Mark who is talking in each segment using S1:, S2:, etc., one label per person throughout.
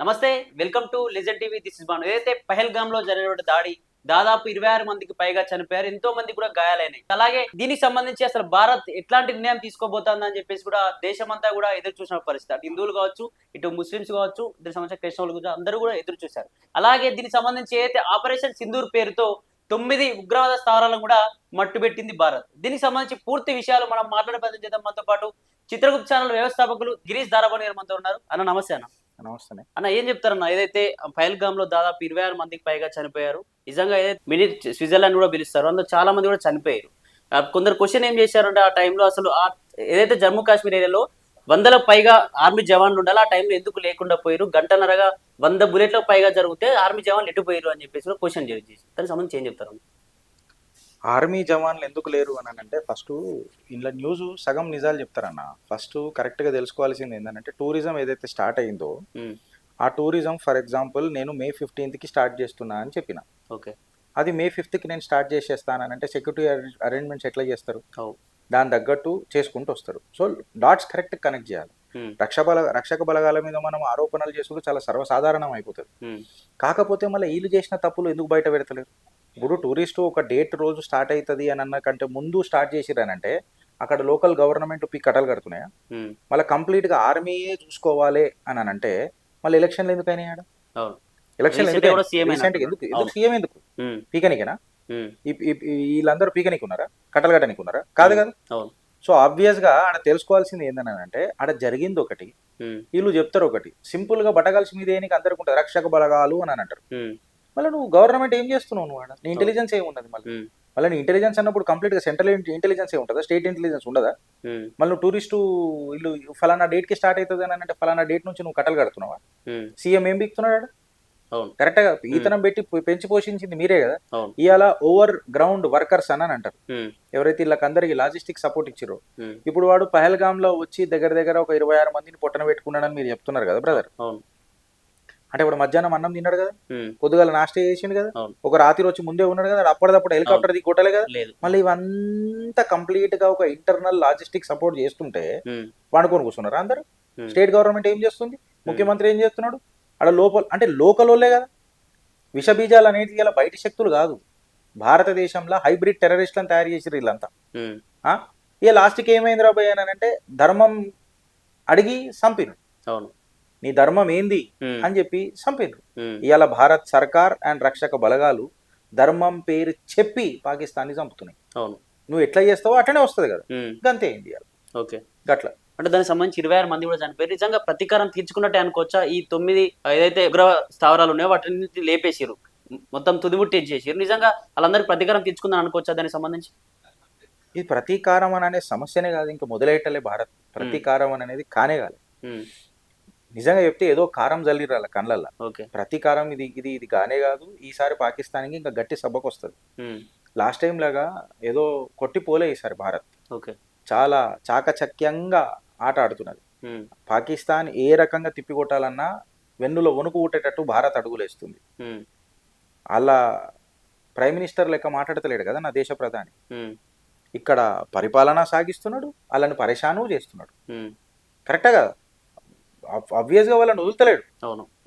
S1: నమస్తే, welcome to legend TV. This is Bhanu. ఏదైతే పహల్గామ్ లో జరిగిన దాడి దాదాపు 26 మందికి పైగా చనిపోయారు, ఎంతో మంది కూడా గాయాలైనాయి. అలాగే దీనికి సంబంధించి అసలు భారత్ ఎట్లాంటి నిర్ణయం తీసుకోబోతుందని చెప్పేసి కూడా దేశమంతా కూడా ఎదురు చూసిన పరిస్థితి. అటు హిందువులు కావచ్చు, ఇటు ముస్లిమ్స్ కావచ్చు, దీనికి సంబంధించిన క్రైస్తవులు కూడా అందరూ కూడా ఎదురు చూశారు. అలాగే దీనికి సంబంధించి ఏదైతే ఆపరేషన్ సింధూర్ పేరుతో 9 ఉగ్రవాద స్థావరాలను కూడా మట్టుబెట్టింది భారత్. దీనికి సంబంధించి పూర్తి విషయాలు మనం మాట్లాడే ప్రయత్నం చేద్దాం. మనతో పాటు చిత్రగుప్త ఛానల్ వ్యవస్థాపకులు గిరీష్ దారాబోని గారు మనతో ఉన్నారు. అన్న నమస్తే అన్న.
S2: నమస్తే.
S1: అన్న ఏం చెప్తారన్న, ఏదైతే పహల్గామ్ లో దాదాపు 26 మందికి పైగా చనిపోయారు, నిజంగా ఏదైతే మినీ స్విట్జర్లాండ్ కూడా పిలుస్తారు, అందులో చాలా మంది కూడా చనిపోయారు. కొందరు క్వశ్చన్ ఏం చేశారంటే, ఆ టైంలో అసలు ఏదైతే జమ్మూ కాశ్మీర్ ఏరియాలో 100లకు పైగా ఆర్మీ జవాన్లు ఉండాలి, ఆ టైంలో ఎందుకు లేకుండా పోయారు, గంటన్నరగా 100 బుల్లెట్లకు పైగా జరిగితే ఆర్మీ జవాన్లు ఎటు పోయారు అని చెప్పేసి క్వశ్చన్ చేసి దానికి సంబంధించి ఏం చెప్తారు?
S2: ఆర్మీ జవాన్లు ఎందుకు లేరు అని అంటే, ఫస్ట్ ఇంట్లో న్యూస్ సగం నిజాలు చెప్తారన్న. ఫస్ట్ కరెక్ట్గా తెలుసుకోవాల్సింది ఏంటంటే, టూరిజం ఏదైతే స్టార్ట్ అయిందో ఆ టూరిజం, ఫర్ ఎగ్జాంపుల్ నేను May 15కి స్టార్ట్ చేస్తున్నా అని చెప్పిన.
S1: ఓకే,
S2: అది May 5కి నేను స్టార్ట్ చేసేస్తాను అంటే సెక్యూరిటీ అరేంజ్మెంట్స్ ఎట్లా చేస్తారు? దాని తగ్గట్టు చేసుకుంటూ వస్తారు. సో డాట్స్ కరెక్ట్ కనెక్ట్ చేయాలి. రక్షక బలగాల మీద మనం ఆరోపణలు చేసుకుంటూ చాలా సర్వసాధారణం అయిపోతుంది. కాకపోతే మళ్ళీ వీళ్ళు చేసిన తప్పులు ఎందుకు బయట పెడతలేరు? ఇప్పుడు టూరిస్టు ఒక డేట్ రోజు స్టార్ట్ అవుతుంది అని అన్న కంటే ముందు స్టార్ట్ చేసిరనంటే అక్కడ లోకల్ గవర్నమెంట్ కట్టలు కడుతున్నాయా? మళ్ళీ కంప్లీట్గా ఆర్మీయే చూసుకోవాలి అని అంటే మళ్ళీ ఎలక్షన్లు ఎందుకైనా ఎలక్షన్ సీఎం ఎందుకు పీకనికేనా? వీళ్ళందరూ పీకనికి ఉన్నారా? కట్టలు కట్టనికి ఉన్నారా? కాదు కదా. సో ఆబ్వియస్ గా ఆడ తెలుసుకోవాల్సింది ఏంటంటే, ఆడ జరిగింది ఒకటి, వీళ్ళు చెప్తారు ఒకటి. సింపుల్ గా బటగాల్సి మీద ఏనికి అందరికి ఉంటుంది రక్షక బలగాలు అని అంటారు. మళ్ళీ నువ్వు గవర్నమెంట్ ఏం చేస్తున్నావు? నువ్వు ఆడ నీ ఇంటెలిజెన్స్ ఏమున్నది? మళ్ళీ నీ ఇంటెలిజెన్స్ అన్నప్పుడు కంప్లీట్ గా సెంట్రల్ ఇంటెలిజెన్స్ ఏముంటుందా? స్టేట్ ఇంటెలిజెన్స్ ఉండదా? మళ్ళీ నువ్వు టూరిస్టు వీళ్ళు ఫలానా డేట్ కి స్టార్ట్ అవుతుంది అని అంటే ఫలానా డేట్ నుంచి నువ్వు కట్టలు కడుతున్నావా? సీఎం ఏం బిక్తున్నాడు? కరెక్ట్ గా ఈతనం పెట్టి పెంచి పోషించింది మీరే కదా. ఇవాళ ఓవర్ గ్రౌండ్ వర్కర్స్ అని అంటారు ఎవరైతే వీళ్ళకి అందరికి లాజిస్టిక్ సపోర్ట్ ఇచ్చిరో. ఇప్పుడు వాడు పహల్గామ్ లో వచ్చి దగ్గర ఒక 26 మందిని పొట్టన పెట్టుకున్నాడని మీరు చెప్తున్నారు కదా బ్రదర్. అంటే ఇప్పుడు మధ్యాహ్నం అన్నం తిన్నాడు కదా, పొద్దుగాల నాష్ట చేసిండు కదా, ఒక రాత్రి వచ్చి ముందే ఉన్నాడు కదా, అప్పటిదప్పుడు హెలికాప్టర్ దిగి కొట్టలే కదా. మళ్ళీ ఇవంతా కంప్లీట్ గా ఒక ఇంటర్నల్ లాజిస్టిక్ సపోర్ట్ చేస్తుంటే వాడుకొని కూర్చున్నారు అందరు. స్టేట్ గవర్నమెంట్ ఏం చేస్తుంది? ముఖ్యమంత్రి ఏం చేస్తున్నాడు? అక్కడ లోకల్ వాళ్ళే కదా. విషబీజాలు అనేది ఇలా బయటి శక్తులు కాదు. భారతదేశంలో హైబ్రిడ్ టెర్రరిస్ట్లను తయారు చేసిరు వీళ్ళంతా. ఇక లాస్ట్కి ఏమైంది రాబోయ్ అని అంటే ధర్మం అడిగి చంపిను. నీ ధర్మం ఏంది అని చెప్పి చంపిను. ఇవాళ భారత్ సర్కార్ అండ్ రక్షక బలగాలు ధర్మం పేరు చెప్పి పాకిస్తాన్ని చంపుతున్నాయి. నువ్వు ఎట్లా చేస్తావో అట్లనే వస్తుంది కదా. గంతే ఇండియా.
S1: ఓకే,
S2: గట్ల
S1: అంటే దానికి సంబంధించి 26 మంది కూడా చనిపోయారు. నిజంగా ప్రతీకారం తీర్చుకున్నట్టే అనుకోవచ్చా? ఈ 9 ఏదైతే ఉగ్ర స్థావరాలు ఉన్నాయో వాటిని లేపేసారు, మొత్తం తుదిముట్టేసేసారు. నిజంగా వాళ్ళందరికీ ప్రతీకారం తీర్చుకుందని అనుకోవచ్చా దానికి సంబంధించి?
S2: ఇది ప్రతీకారం అనే సమస్యనే కాదు, ఇంకా మొదలెట్టలే భారత్. ప్రతీకారం అనేది కానే కాదు. నిజంగా చెప్తే ఏదో కారం జల్లిరు వాళ్ళ కళ్ళల్లో. ప్రతీకారం ఇది కానే కాదు. ఈసారి పాకిస్తాన్కి ఇంకా గట్టి సబ్బకు వస్తుంది. లాస్ట్ టైం లాగా ఏదో కొట్టిపోలే ఈసారి భారత్. చాలా చాకచక్యంగా ఆట ఆడుతున్నది. పాకిస్తాన్ ఏ రకంగా తిప్పికొట్టాలన్నా వెన్నులో వణుకు ఊటేటట్టు భారత్ అడుగులేస్తుంది. అలా ప్రైమ్ మినిస్టర్ లెక్క మాట్లాడతలేడు కదా నా దేశ ప్రధాని. ఇక్కడ పరిపాలన సాగిస్తున్నాడు, వాళ్ళని పరేషాను చేస్తున్నాడు. కరెక్టా కదా? ఆబ్వియస్ గా వాళ్ళని వదులుతలేడు.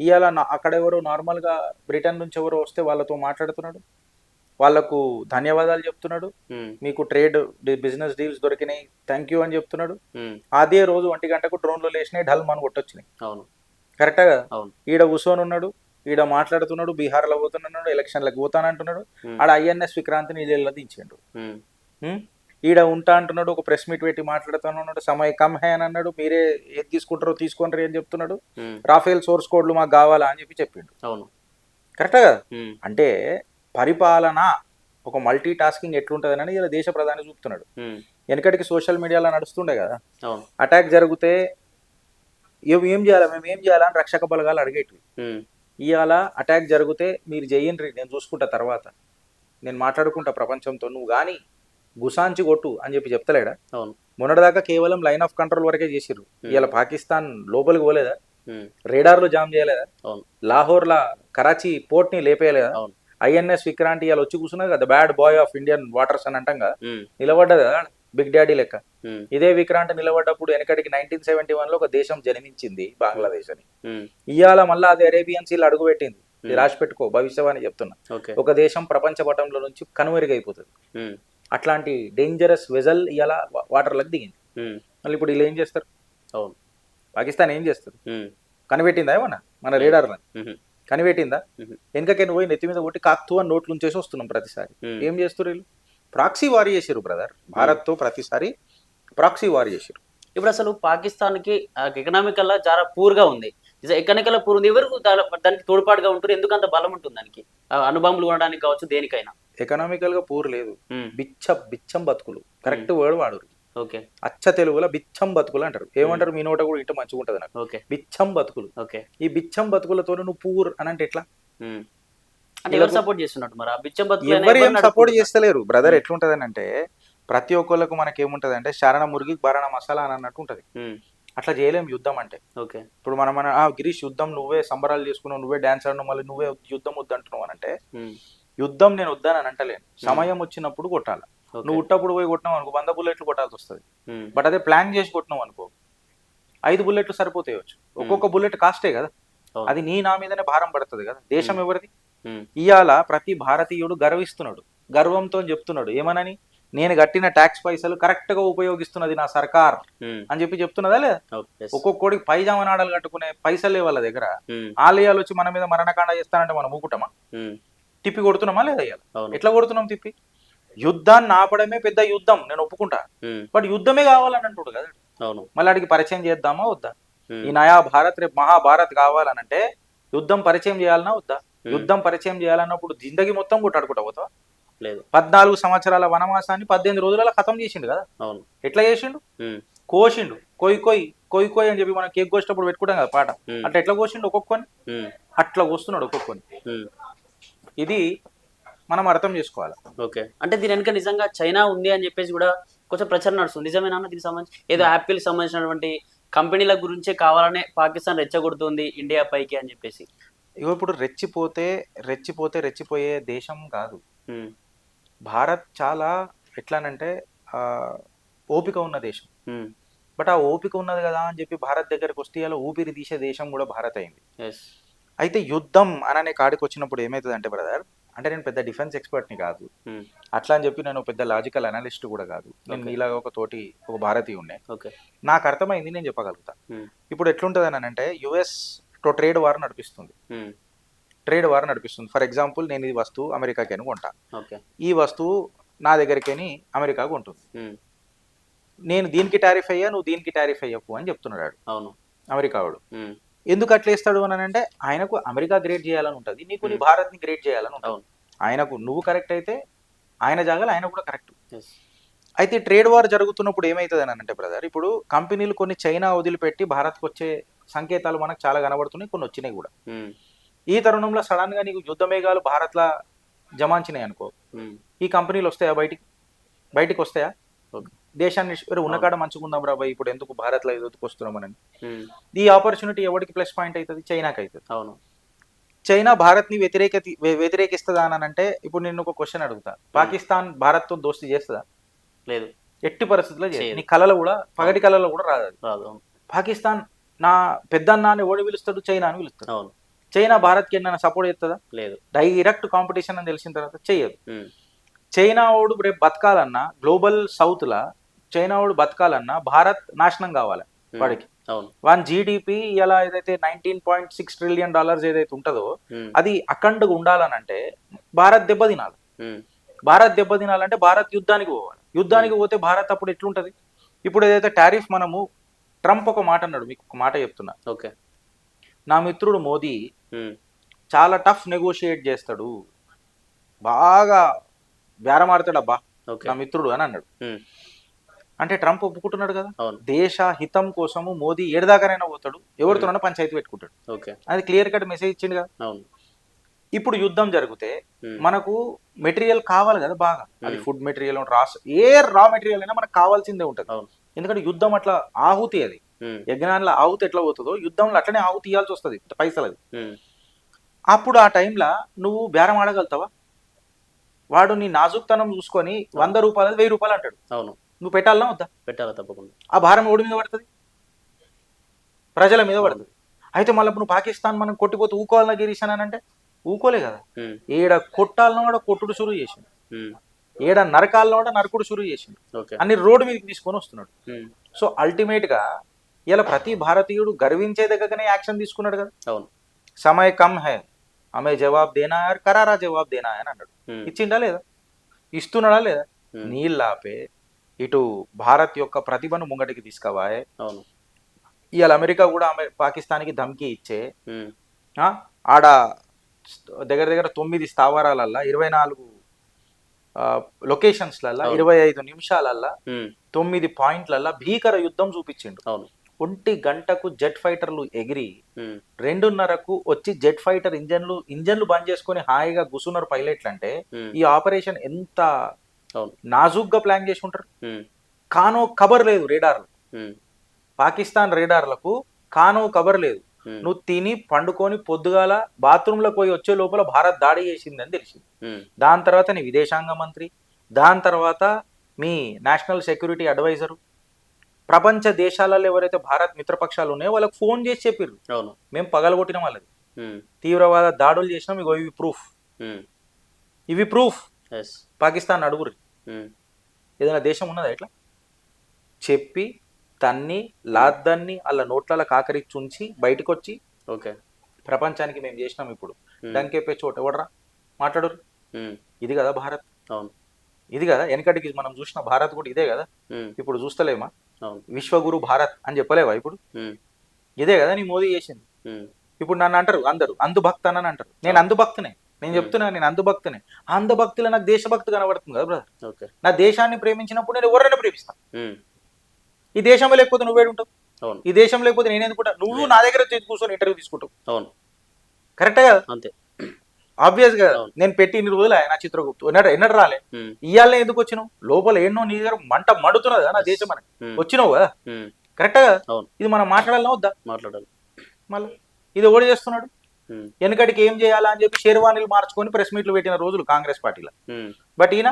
S2: ఇవాళ అక్కడ ఎవరో నార్మల్ గా బ్రిటన్ నుంచి ఎవరో వస్తే వాళ్ళతో మాట్లాడుతున్నాడు, వాళ్లకు ధన్యవాదాలు చెప్తున్నాడు, మీకు ట్రేడ్ బిజినెస్ డీల్స్ దొరికినాయి థ్యాంక్ యూ అని చెప్తున్నాడు. అదే రోజు 1 గంటకు డ్రోన్లు లేచినాయి, ఢల్ మని కొట్టొచ్చినాయి. కరెక్టా కదా? ఈడ కూర్చొని ఉన్నాడు, ఈడ మాట్లాడుతున్నాడు, బీహార్ లో పోతున్నాడు, ఎలక్షన్లకు పోతానంటున్నాడు. ఆడ INS విక్రాంతిని నీళ్ళ దించిండు. ఈడ ఉంటా అంటున్నాడు, ఒక ప్రెస్ మీట్ పెట్టి మాట్లాడుతున్నాడు, సమయ కమ్ హే అని అన్నాడు, మీరే ఏది తీసుకుంటారో తీసుకోండి అని చెప్తున్నాడు. రాఫేల్ సోర్స్ కోడ్లు మాకు కావాలా అని చెప్పి చెప్పిండు. కరెక్టా కదా? అంటే పరిపాలన ఒక మల్టీ టాస్కింగ్ ఎట్లుంటది అని ఇలా దేశ ప్రధాని చూపుతున్నాడు. వెనకటికి సోషల్ మీడియాలో నడుస్తుండే కదా, అటాక్ జరిగితే ఏం చేయాలా మేము ఏం చేయాలా అని రక్షక బలగాలు అడిగేటివి. ఇవాళ అటాక్ జరిగితే మీరు చెయ్యండి, నేను చూసుకుంటా, తర్వాత నేను మాట్లాడుకుంటా ప్రపంచంతో, నువ్వు కానీ గుసాంచి కొట్టు అని చెప్పి చెప్తలేడా? మొన్నటిదాకా కేవలం లైన్ ఆఫ్ కంట్రోల్ వరకే చేసిర్రు. ఇవాళ పాకిస్తాన్ లోపలికి పోలేదా? రేడార్లు జామ్ చేయలేదా? లాహోర్లా కరాచీ పోర్ట్ ని లేపేయలేదా? INS విక్రాంతి ఇవాళ వచ్చి కూర్చున్నది కదా, bad boy of Indian waters అని అంటాం కదా, నిలబడ్డది కదా. బిగ్ డాడీ లెక్క.
S1: ఉమ్,
S2: ఇదే విక్రాంట్ నిలబడ్డప్పుడు వెనకటికి 1971 లో ఒక దేశం జన్మించింది, బంగ్లాదేశ్ అని.
S1: ఉమ్,
S2: ఇవాళ మళ్ళీ అది అరేబియన్ సీలు అడుగు పెట్టింది. ఇది
S1: ఉమ్,
S2: రాసి పెట్టుకో, భవిష్యవాణి చెప్తున్నా.
S1: ఓకే.
S2: ఒక దేశం ప్రపంచ పటంలో నుంచి కనుమరుగైపోతుంది.
S1: ఉమ్,
S2: అట్లాంటి డేంజరస్ వెజల్ ఇలా వాటర్లకు దిగింది.
S1: ఉమ్,
S2: మళ్ళీ ఇప్పుడు వీళ్ళు ఏం చేస్తారు?
S1: అవును.
S2: పాకిస్తాన్ ఏం చేస్తారు?
S1: ఉమ్,
S2: కనిపెట్టిందా ఏమన్నా మన రేడార్లను?
S1: ఉమ్,
S2: కనిపెట్టిందా?
S1: ఉమ్,
S2: వెనకకే పోయి నెత్తి మీద కొట్టి కాక్తూ అని నోట్లు ఉంచేసి వస్తున్నాం ప్రతిసారి.
S1: ఉమ్,
S2: ఏం చేస్తారు వీళ్ళు? ప్రాక్సీ వార్ చేసారు బ్రదర్. భారత్తో ప్రతిసారి ప్రాక్సీ వార్ చేసారు.
S1: ఇప్పుడు అసలు పాకిస్తాన్కి ఎకనామికల్ గా చాలా పూర్ గా ఉంది. ఎకనామికల్ పూర్ ఉంది. ఎవరు దానికి తోడ్పాటుగా ఉంటారు? ఎందుకు అంత బలం ఉంటుంది దానికి? అణుబాంబులు కొనడానికి కావచ్చు, దేనికైనా.
S2: ఎకనామికల్ గా పూర్ లేదు,
S1: ఉమ్,
S2: బిచ్చం బతుకులు. కరెక్ట్ వర్డ్ వాడరు.
S1: ఓకే.
S2: అచ్చ తెలుగులో బిచ్చం బతుకులు అంటారు. ఏమంటారు? మీ నోట కూడా ఇంట మంచిగా ఉంటది నాకు.
S1: ఓకే.
S2: బిచ్చం బతుకులు.
S1: ఓకే.
S2: ఈ బిచ్చం బతుకులతో నువ్వు పూర్ అని అంటే ఎట్లా?
S1: ఉమ్. అంటే ఎవరు సపోర్ట్ చేస్తున్నట్టు మరి ఆ బిచ్చం
S2: ఎవరు ఏం సపోర్ట్
S1: బతుకులు?
S2: చేస్తలేరు బ్రదర్. ఎట్లుంటదని అంటే ప్రతి ఒక్కళ్ళకు మనకి ఏముంటది అంటే శరణ మురిగి భరణ మసాలా అని అన్నట్టు ఉంటది. అట్లా చేయలేం యుద్ధం అంటే.
S1: ఓకే.
S2: ఇప్పుడు మన గిరీష్ యుద్ధం నువ్వే సంబరాలు చేసుకున్నావు, నువ్వే డాన్స్ ఆడినావు, మళ్ళీ నువ్వే యుద్ధం వద్దంటున్నావు అని అంటే యుద్ధం నేను వద్దానని అంటలేను. సమయం వచ్చినప్పుడు కొట్టాలి. నువ్వు ఉట్టప్పుడు పోయి కొట్టినావు అనుకో 100 బుల్లెట్లు కొట్టాల్సి వస్తుంది. బట్ అదే ప్లాన్ చేసి కొట్టినావు అనుకో 5 బుల్లెట్లు సరిపోతాయొచ్చు. ఒక్కొక్క బుల్లెట్ కాస్టే కదా. అది నా మీదనే భారం పడుతుంది కదా. దేశం ఎవరిది? ఇవాళ ప్రతి భారతీయుడు గర్విస్తున్నాడు, గర్వంతో చెప్తున్నాడు ఏమనని, నేను కట్టిన ట్యాక్స్ పైసలు కరెక్ట్ గా ఉపయోగిస్తున్నది నా సర్కార్ అని చెప్తున్నదా లేదా? ఒక్కొక్కడికి పైజామా నాడలు కట్టుకునే పైసలే వాళ్ళ దగ్గర. ఆలయాలు వచ్చి మన మీద మరణకాండ చేస్తానంటే మనం ఊకుటమా? తిప్పి కొడుతున్నామా లేదా? ఇవాళ ఎట్లా కొడుతున్నాం తిప్పి? యుద్ధాన్ని ఆపడమే పెద్ద యుద్ధం, నేను ఒప్పుకుంటా. బట్ యుద్ధమే కావాలని అంటుడు కదా. మళ్ళీ అడిగి పరిచయం చేద్దామా వద్దా? ఈ నయా భారత్ రేపు మహాభారత్ కావాలనంటే యుద్ధం పరిచయం చేయాలన్నా వద్దా? యుద్ధం పరిచయం చేయాలన్నప్పుడు జిందగీ మొత్తం కొట్టాడుకుంటా పోతావా?
S1: లేదు.
S2: 14 సంవత్సరాల వనవాసాన్ని 18 రోజులలో ఖతం చేసిండు కదా. ఎట్లా చేసిండు? కోసిండు. కొయ్ అని చెప్పి మనం కేక్ కోసేటప్పుడు పెట్టుకుంటాం కదా పాట, అట్లా ఎట్లా కోసిండు ఒక్కొక్కని? అట్లా కోస్తున్నాడు ఒక్కొక్కని. ఇది మనం అర్థం చేసుకోవాలి.
S1: ఓకే. అంటే దీని వెనుక నిజంగా చైనా ఉంది అని చెప్పేసి కూడా కొంచెం ప్రచారం నడుస్తుంది. నిజమేనా? దీనికి సంబంధించి ఏదో యాపిల్ సంబంధించినటువంటి కంపెనీల గురించే కావాలనే పాకిస్తాన్ రెచ్చగొడుతుంది ఇండియా పైకి అని చెప్పేసి.
S2: ఇప్పుడు రెచ్చిపోయే దేశం కాదు భారత్. చాలా ఎట్లానంటే ఓపిక ఉన్న దేశం. బట్ ఆ ఓపిక ఉన్నది కదా అని చెప్పి భారత్ దగ్గరకు వస్తే ఇలా ఊపిరి తీసే దేశం కూడా భారత్ అయింది. అయితే యుద్ధం అననే కాడికి వచ్చినప్పుడు ఏమవుతుంది అంటే బ్రదర్, అంటే నేను పెద్ద డిఫెన్స్ ఎక్స్పర్ట్ని కాదు, అట్లా అని చెప్పి నేను పెద్ద లాజికల్ అనలిస్ట్ కూడా కాదు. నేను ఇలాగ ఒక భారతీయుడినే. నాకు అర్థమైంది, నేను చెప్పగలుగుతా. ఇప్పుడు ఎట్లుంటుంది అని అంటే యుఎస్ ట్రేడ్ వార్ నడిపిస్తుంది. ఫర్ ఎగ్జాంపుల్, నేను ఈ వస్తువు అమెరికాకి కొంటా, ఈ వస్తువు నా దగ్గరికేని అమెరికాకు ఉంటుంది. నేను దీనికి టారిఫ్ అయ్యా, నువ్వు దీనికి టారిఫ్ అయ్యకు అని చెప్తున్నాడు అమెరికా వాడు. ఎందుకు అట్లా ఇస్తాడు అని అంటే ఆయనకు అమెరికా గ్రేట్ చేయాలని ఉంటుంది, నీకు నీ భారత్ని గ్రేట్ చేయాలని ఉంటుంది. ఆయనకు నువ్వు కరెక్ట్ అయితే ఆయన జాగాలు ఆయన కూడా కరెక్ట్. అయితే ట్రేడ్ వార్ జరుగుతున్నప్పుడు ఏమవుతుంది అని అంటే బ్రదర్, ఇప్పుడు కంపెనీలు కొన్ని చైనా వదిలిపెట్టి భారత్కు వచ్చే సంకేతాలు మనకు చాలా కనబడుతున్నాయి, కొన్ని వచ్చినాయి కూడా. ఈ తరుణంలో సడన్ గా నీకు యుద్ధ మేఘాలు భారత్లా జమాంచినాయి అనుకో, ఈ కంపెనీలు వస్తాయా? బయటికి వస్తాయా? దేశాన్ని ఉన్నకాడ మంచుకుందాం రాబాయ్, ఇప్పుడు ఎందుకు భారత్లో ఎదుగుకు వస్తున్నామని. ఈ ఆపర్చునిటీ ఎవరికి ప్లస్ పాయింట్ అవుతుంది? చైనాకి అవుతుంది. అవును. చైనా భారత్ని వ్యతిరేకిస్తుందా అని అంటే, ఇప్పుడు నేను ఒక క్వశ్చన్ అడుగుతా, పాకిస్తాన్ భారత్తో దోస్తీ చేస్తుందా? లేదు, ఎట్టి పరిస్థితుల్లో చేయదు. నీ కళలో కూడా, పగటి కళలో కూడా రాదు. పాకిస్తాన్ నా పెద్దన్నాన్ని ఓడి పిలుస్తాడు, చైనా అని పిలుస్తాడు. చైనా భారత్కి ఏమైనా సపోర్ట్ చేస్తుందా? లేదు. డైరెక్ట్ కాంపిటీషన్ అని తెలిసిన తర్వాత చెయ్యదు. చైనా వాడు రేపు బతకాలన్నా, గ్లోబల్ సౌత్ లా చైనా వాడు బతకాలన్నా భారత్ నాశనం కావాలి వాడికి. వన్ జీడిపి ఇలా ఏదైతే $19.6 ట్రిలియన్ ఏదైతే ఉంటుందో అది అఖండగా ఉండాలనంటే భారత్ దెబ్బతినాలి. భారత్ యుద్ధానికి పోవాలి. యుద్ధానికి పోతే భారత్ అప్పుడు ఎట్లుంటది? ఇప్పుడు ఏదైతే టారిఫ్, మనము ట్రంప్ ఒక మాట అన్నాడు, మీకు ఒక మాట చెప్తున్నా. ఓకే. నా మిత్రుడు మోదీ చాలా టఫ్ నెగోషియేట్ చేస్తాడు, బాగా బేరమాడతాడు అబ్బా నా మిత్రుడు అని అన్నాడు. అంటే ట్రంప్ ఒప్పుకుంటున్నాడు కదా, దేశ హితం కోసము మోదీ ఏడదాకానైనా పోతాడు, ఎవరితోనైనా పంచాయతీ పెట్టుకుంటాడు. అది క్లియర్ కట్ మెసేజ్ ఇచ్చిండు కదా. ఇప్పుడు యుద్ధం జరిగితే మనకు మెటీరియల్ కావాలి కదా బాగా, అది ఫుడ్ మెటీరియల్, రా మెటీరియల్ అయినా మనకు కావాల్సిందే ఉంటుంది. ఎందుకంటే యుద్ధం అట్లా ఆహుతి, అది యజ్ఞానంలో ఆహుతి ఎట్లా పోతుందో యుద్ధంలో అట్లనే ఆహుతి ఇవ్వాల్సి వస్తుంది పైసలు. అది అప్పుడు ఆ టైంలో నువ్వు బేరం ఆడగలుగుతావా? వాడు నీ నాజుక్తనం చూసుకొని 100 రూపాయలు 1000 రూపాయలు అంటాడు. అవును. నువ్వు పెట్టాలన్నా వద్దా?
S1: పెట్టాలి తప్పకుండా.
S2: ఆ భారం ఎవడి మీద పడుతుంది? ప్రజల మీద పడుతుంది. అయితే మళ్ళీ నువ్వు పాకిస్తాన్ మనం కొట్టిపోతే ఊకోవాలన్నా గిరీష్ అని అంటే ఊకోలే కదా. ఏడ కొట్టాలన్నా కూడా కొట్టుడు షురువు చేసిండు, ఏడ నరకాలన్నా కూడా నరకుడు షురువు చేసిండు, అన్ని రోడ్డు మీదకి తీసుకొని వస్తున్నాడు. సో అల్టిమేట్ గా ఇలా ప్రతి భారతీయుడు గర్వించే దగ్గరనే యాక్షన్ తీసుకున్నాడు కదా.
S1: అవును,
S2: సమయ కమ్ హై, ఆమె జవాబు దేనా యార్, కరారా జవాబు దేనా అని అన్నాడు. ఇచ్చిండా లేదా? ఇస్తున్నాడా లేదా? నీళ్ళాపే ఇటు భారత్ యొక్క ప్రతిభను ముంగటికి తీసుకుపోయే.
S1: అవును,
S2: ఇవాళ అమెరికా కూడా ఆమె పాకిస్తాన్కి ధమ్కి ఇచ్చే ఆడ దగ్గర దగ్గర 9 స్థావరాలల్లా 24 లొకేషన్స్లల్లా 25 నిమిషాలల్లా 9 పాయింట్లల్లా భీకర యుద్ధం చూపించిండు.
S1: అవును,
S2: 1 గంటకు జెట్ ఫైటర్లు ఎగిరి 2:30కు వచ్చి జెట్ ఫైటర్ ఇంజన్లు బంద్ చేసుకొని హాయిగా గుసున్నారు పైలట్లు. అంటే ఈ ఆపరేషన్ ఎంత నాజూగ్గా ప్లాన్ చేసి ఉంటారు. కానో కబర్ లేదు రేడార్లు, పాకిస్తాన్ రేడార్లకు కానో కబర్ లేదు. నువ్వు తిని పండుకొని పొద్దుగాల బాత్రూంలోకి పోయి వచ్చే లోపల భారత్ దాడి చేసిందని తెలిసింది. దాని తర్వాత నీ విదేశాంగ మంత్రి, దాని తర్వాత మీ నేషనల్ సెక్యూరిటీ అడ్వైజరు, ప్రపంచ దేశాలలో ఎవరైతే భారత్ మిత్రపక్షాలు ఉన్నాయో వాళ్ళకి ఫోన్ చేసి చెప్పిర్రు, మేము పగలగొట్టిన వాళ్ళది తీవ్రవాద దాడులు చేసినాం, ఇగో ఇవి ప్రూఫ్ పాకిస్తాన్ అడుగురు. ఏదైనా దేశం ఉన్నదా ఇట్లా చెప్పి తన్ని లాద్దన్ని అలా నోట్ల కాకరి చుంచి బయటకు వచ్చి ప్రపంచానికి మేము చేసినాం ఇప్పుడు డంకేపే చోట ఎవడరా మాట్లాడరు? ఇది కదా భారత్. ఇది కదా వెనకటికి మనం చూసిన భారత్ కూడా ఇదే కదా. ఇప్పుడు చూస్తలేమా విశ్వగురు భారత్ అని చెప్పలేవా? ఇప్పుడు ఇదే కదా నీ మోదీ చేసింది. ఇప్పుడు నన్ను అంటారు అందరు అందుభక్త అని అంటారు. నేను అందుభక్తునే, నేను చెప్తున్నా నేను అందుభక్తునే. అందుభక్తిలో నాకు దేశభక్తి కనబడుతుంది కదా బ్రదర్. నా దేశాన్ని ప్రేమించినప్పుడు నేను ఎవరైనా ప్రేమిస్తాను. ఈ దేశంలో లేకపోతే నువ్వేడు ఉంటావు, ఈ దేశం లేకపోతే నేను ఎందుకుంటా? నువ్వు నా దగ్గర కూర్చొని ఇంటర్వ్యూ తీసుకుంటావు. అవును, కరెక్టే కదా. అంతే ఆబ్వియస్ గా నేను పెట్టి ఇన్ని రోజులు ఆయన చిత్రగుప్తు ఎన్నడు రాలే. ఇవాళ ఎందుకు వచ్చినావు? లోపల ఎన్నో నీ దగ్గర మంట మండుతున్నది కదా నా దేశం అని వచ్చినావు కదా. కరెక్టే కదా. ఇది మనం మాట్లాడాలన్నా వద్దా? మాట్లాడాలి. మళ్ళీ ఇది ఓడి చేస్తున్నాడు. వెనకటికి ఏం చేయాలా అని చెప్పి షేర్వానీలు మార్చుకొని ప్రెస్ మీట్లు పెట్టిన రోజులు కాంగ్రెస్ పార్టీలో. బట్ ఈయన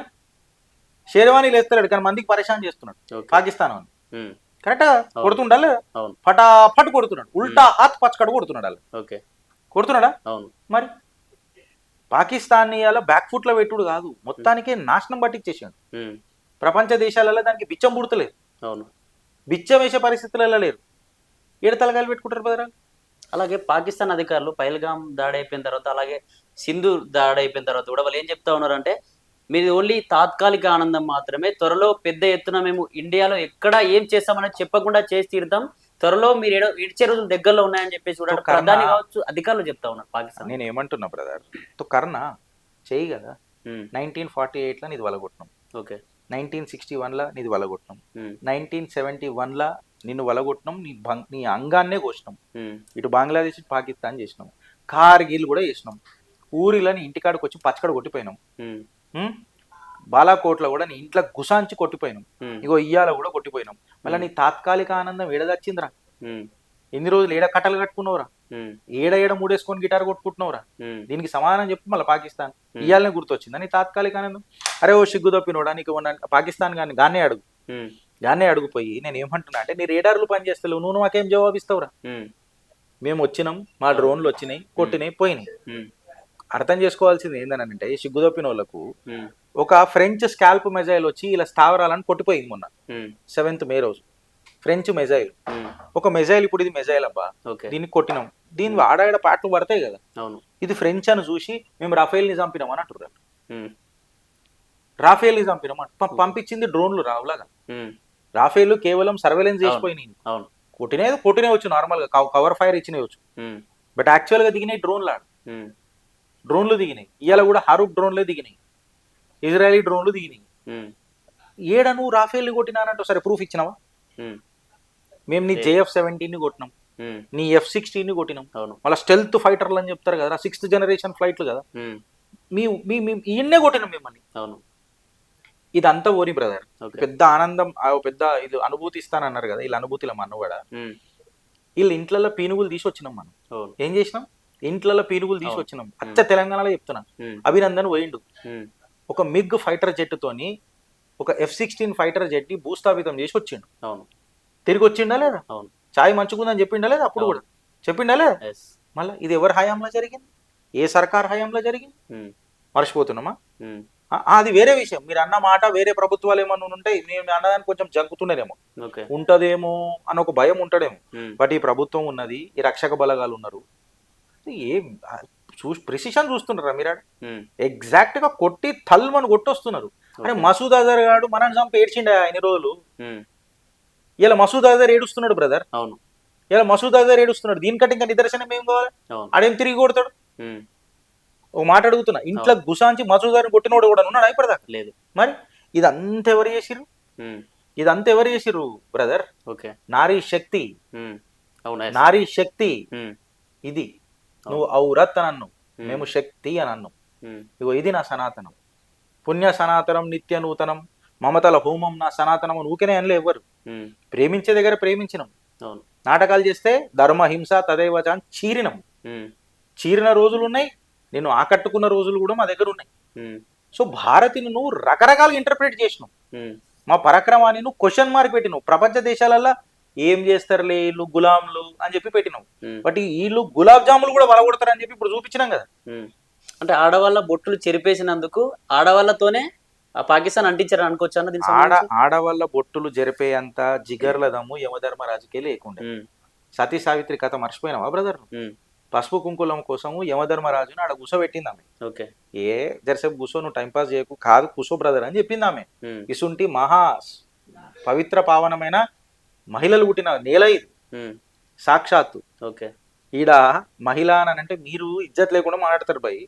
S2: షేర్వానీలు వేస్తాడు కానీ మందికి పరేషాన్ చేస్తున్నాడు పాకిస్తాన్ అని. కరెక్ట్ గా కొడుతుండాలి, ఫటాఫట్ కొడుతున్నాడు, ఉల్టా హాత్ పచ్చకడు కొడుతున్నాడు. అలా కొడుతున్నాడా? మరి పాకిస్తాన్ అలా బ్యాక్ ఫుట్ లో పెట్టుడు కాదు, మొత్తానికి నాశనం పట్టించేసాడు. ప్రపంచ దేశాలలో దానికి బిచ్చం పుడతలేదు, బిచ్చం వేసే పరిస్థితులలో లేరు. ఏడు తలకాయలు పెట్టుకుంటారు బదరాలు.
S1: అలాగే పాకిస్తాన్ అధికారులు పహల్గామ్ దాడి అయిపోయిన తర్వాత, అలాగే సింధు దాడి అయిపోయిన తర్వాత కూడా వాళ్ళు ఏం చెప్తా ఉన్నారంటే మీది ఓన్లీ తాత్కాలిక ఆనందం మాత్రమే, త్వరలో పెద్ద ఎత్తున మేము ఇండియాలో ఎక్కడ ఏం చేస్తామని చెప్పకుండా చేసి తీరుతాం, త్వరలో మీరు ఇడ్చే రోజులు దగ్గరలో ఉన్నాయని చెప్పేసి కూడా ప్రధాని కావచ్చు అధికారులు చెప్తా ఉన్నారు పాకిస్తాన్.
S2: నేను ఏమంటున్నా బ్రదర్, కర్ణ చెయ్యి కదా. 1948లో నీది వలగొట్టినాం, 1961లో నీది వలగొట్టినాం, 1971లో నిన్ను వలగొట్టినాం, నీ అంగాన్నే కోసినాం. ఇటు బంగ్లాదేశ్ పాకిస్తాన్ చేసినాం, కార్గిల్ కూడా చేసినాం, ఊరిలో ఇంటికాడికి వచ్చి పచ్చకడ కొట్టిపోయినాం, బాలాకోట్లో కూడా నీ ఇంట్లో గుసాంచి కొట్టిపోయినాం, ఇగో ఇయ్యాల కూడా కొట్టిపోయినాం. మళ్ళీ నీ తాత్కాలిక ఆనందం ఏడదచ్చిందిరా? ఎన్ని రోజులు ఏడ కట్టలు కట్టుకున్నావురా? ఏడ మూడేసుకొని గిటార్ కొట్టుకుంటున్నావురా? దీనికి సమాధానం చెప్పు. మళ్ళీ పాకిస్తాన్ ఇయ్యాలనే గుర్తొచ్చిందా నీ తాత్కాలిక ఆనందం? అరే ఓ సిగ్గు తప్పినోడా నీకు పాకిస్తాన్ కానీ గానే అడుగుపోయి నేను ఏమంటున్నా అంటే నీ రేడార్లు పనిచేస్తలేవు, నువ్వు మాకేం జవాబిస్తావురా? మేము వచ్చినాం, మా డ్రోన్లు వచ్చినాయి, కొట్టినాయి, పోయినాయి. అర్థం చేసుకోవాల్సింది ఏంటనంటే ఈ సిగ్గుదొప్పిన వాళ్ళకు ఒక ఫ్రెంచ్ స్కాల్ప్ మెజైల్ వచ్చి ఇలా స్థావరాలను కొట్టిపోయింది మొన్న 7th మే రోజు. ఫ్రెంచ్ మెజైల్, ఒక మెజైల్. ఇప్పుడు ఇది మెజైల్ అబ్బా, దీన్ని కొట్టినాం, దీని ఆడాడ పాటలు పడతాయి కదా, ఇది ఫ్రెంచ్ అని చూసి మేము రఫేల్ ని చంపినామని అంటున్నారు. రాఫేల్ ని చంపినాం పంపించింది డ్రోన్లు రావులాగా. రాఫేల్ కేవలం సర్వేలెన్స్ చేసిపోయినాయి, కొట్టినే వచ్చు, నార్మల్ గా కవర్ ఫైర్ ఇచ్చినే వచ్చు. బట్ యాక్చువల్ గా దిగినాయి డ్రోన్లు దిగినాయి. ఇవాళ కూడా హారూక్ డ్రోన్లే దిగినాయి, ఇజ్రాయలీ డ్రోన్లు దిగినాయి. ఏడ నువ్వు రాఫేల్ ని కొట్టినానంటే సరే ప్రూఫ్ ఇచ్చినావా? మేము నీ JF-17 కొట్టినాం, నీ F-16 కొట్టినాం, మళ్ళీ స్టెల్త్ ఫైటర్లు అని చెప్తారు కదా, 6th జనరేషన్ ఫ్లైట్లు కదా, ఈయన్నే కొట్టినాం మిమ్మల్ని. ఇదంతా ఓని బ్రదర్, పెద్ద ఆనందం, పెద్ద ఇది అనుభూతి ఇస్తానన్నారు కదా, వీళ్ళ అనుభూతిలో మనం కూడా వీళ్ళు ఇంట్లలో పీనుగులు తీసి వచ్చినాం. మనం ఏం చేసినాం? ఇంట్లలో పీనుగులు తీసి వచ్చినాం. అచ్చ తెలంగాణలో చెప్తున్నా, అభినందన్ పోయిండు ఒక మిగ్ ఫైటర్ జెట్ తోని ఒక F-16 ఫైటర్ జెట్ భూస్థాపితం చేసి వచ్చిండు.
S1: అవును.
S2: తిరిగి వచ్చిండా లేదా?
S1: అవును.
S2: చాయ్ మంచుకుందని చెప్పిండా లేదా? అప్పుడు కూడా చెప్పిండా లేదా?
S1: ఎస్.
S2: మళ్ళీ ఇది ఎవరి హయాంలో జరిగింది? ఏ సర్కార్ హయాంలో జరిగింది? మర్చిపోతున్నామా? అది వేరే విషయం. మీరు అన్న మాట వేరే ప్రభుత్వాలు ఏమన్నా ఉంటాయి, నేను అన్నదానికి కొంచెం జంకుతున్నారేమో, ఉంటదేమో అని ఒక భయం ఉంటాడేమో. బట్ ఈ ప్రభుత్వం ఉన్నది, ఈ రక్షక బలగాలు ఉన్నారు, ఏం ప్రిసిషన్ చూస్తున్నారా మీరు? ఎగ్జాక్ట్ గా కొట్టి తల్మని కొట్టొస్తున్నారు. అరే మసూద్ అజర్ గాడు మనని చంపి ఏడ్చిండే ఇన్ని రోజులు, ఇలా మసూద్ అజర్ ఏడుస్తున్నాడు బ్రదర్.
S1: అవును,
S2: ఇలా మసూద్ అజర్ ఏడుస్తున్నాడు. దీనికంటే ఇంకా నిదర్శనం ఏం కావాలి? ఆడేం తిరిగి కొడతాడు? ఒక మాట అడుగుతున్నా, ఇంట్లో గుసాంచి మసూద్ అజర్ కొట్టినోడు కూడా ఉన్నాడు అయిపోదాకా? లేదు. మరి ఇదంతా ఎవరు చేసిరు? ఇదంతా ఎవరు చేసిరు బ్రదర్? నారీ శక్తి, నారీ శక్తి. ఇది నువ్వు ఔరత్ అని అన్నావు, మేము శక్తి అని అన్నాం. ఇగో ఇది నా సనాతనం, పుణ్య సనాతనం నిత్య నూతనం మమతల హోమం నా సనాతనం అని ఊకేనే అనలే ఎవరు. ప్రేమించే దగ్గర ప్రేమించినాం, నాటకాలు చేస్తే ధర్మ హింస తదైవచ అని చీరినం. చీరిన రోజులు ఉన్నాయి, నేను ఆకట్టుకున్న రోజులు కూడా మా దగ్గర ఉన్నాయి. సో భారతిని నువ్వు రకరకాలుగా ఇంటర్ప్రిట్ చేసినావు, మా పరాక్రమాన్ని నువ్వు క్వశ్చన్ మార్క్ పెట్టినావు. ప్రపంచ దేశాలల్లో ఏం చేస్తారులే వీళ్ళు గులాంలు అని చెప్పి పెట్టినావు, బట్ వీళ్ళు గులాబ్ జాములు కూడా వలగొడతారు అని చెప్పి ఇప్పుడు చూపించినాం కదా.
S1: అంటే ఆడవాళ్ళ బొట్టులు చెరిపేసినందుకు ఆడవాళ్ళతోనే పాకిస్తాన్ అంటించారు అనుకోవచ్చు అన్నది.
S2: ఆడవాళ్ళ బొట్టులు జరిపేంత జిగర్లదము యమధర్మరాజుకే లేకుండా. సతీ సావిత్రి కథ మర్చిపోయినావా బ్రదర్? పసుపు కుంకులం కోసము యమధర్మరాజుని ఆడ కూసోబెట్టింది ఆమె. ఏ జరసేపు కూసో, నువ్వు టైంపాస్ చేయకు, కాదు కూసో బ్రదర్ అని చెప్పింది ఆమె. ఇసుంటి మహా పవిత్ర పావనమైన మహిళలు పుట్టిన నేల ఇది సాక్షాత్తు. ఈడ మహిళ అని అంటే మీరు ఇజ్జత్ లేకుండా మాట్లాడతారు భయ్.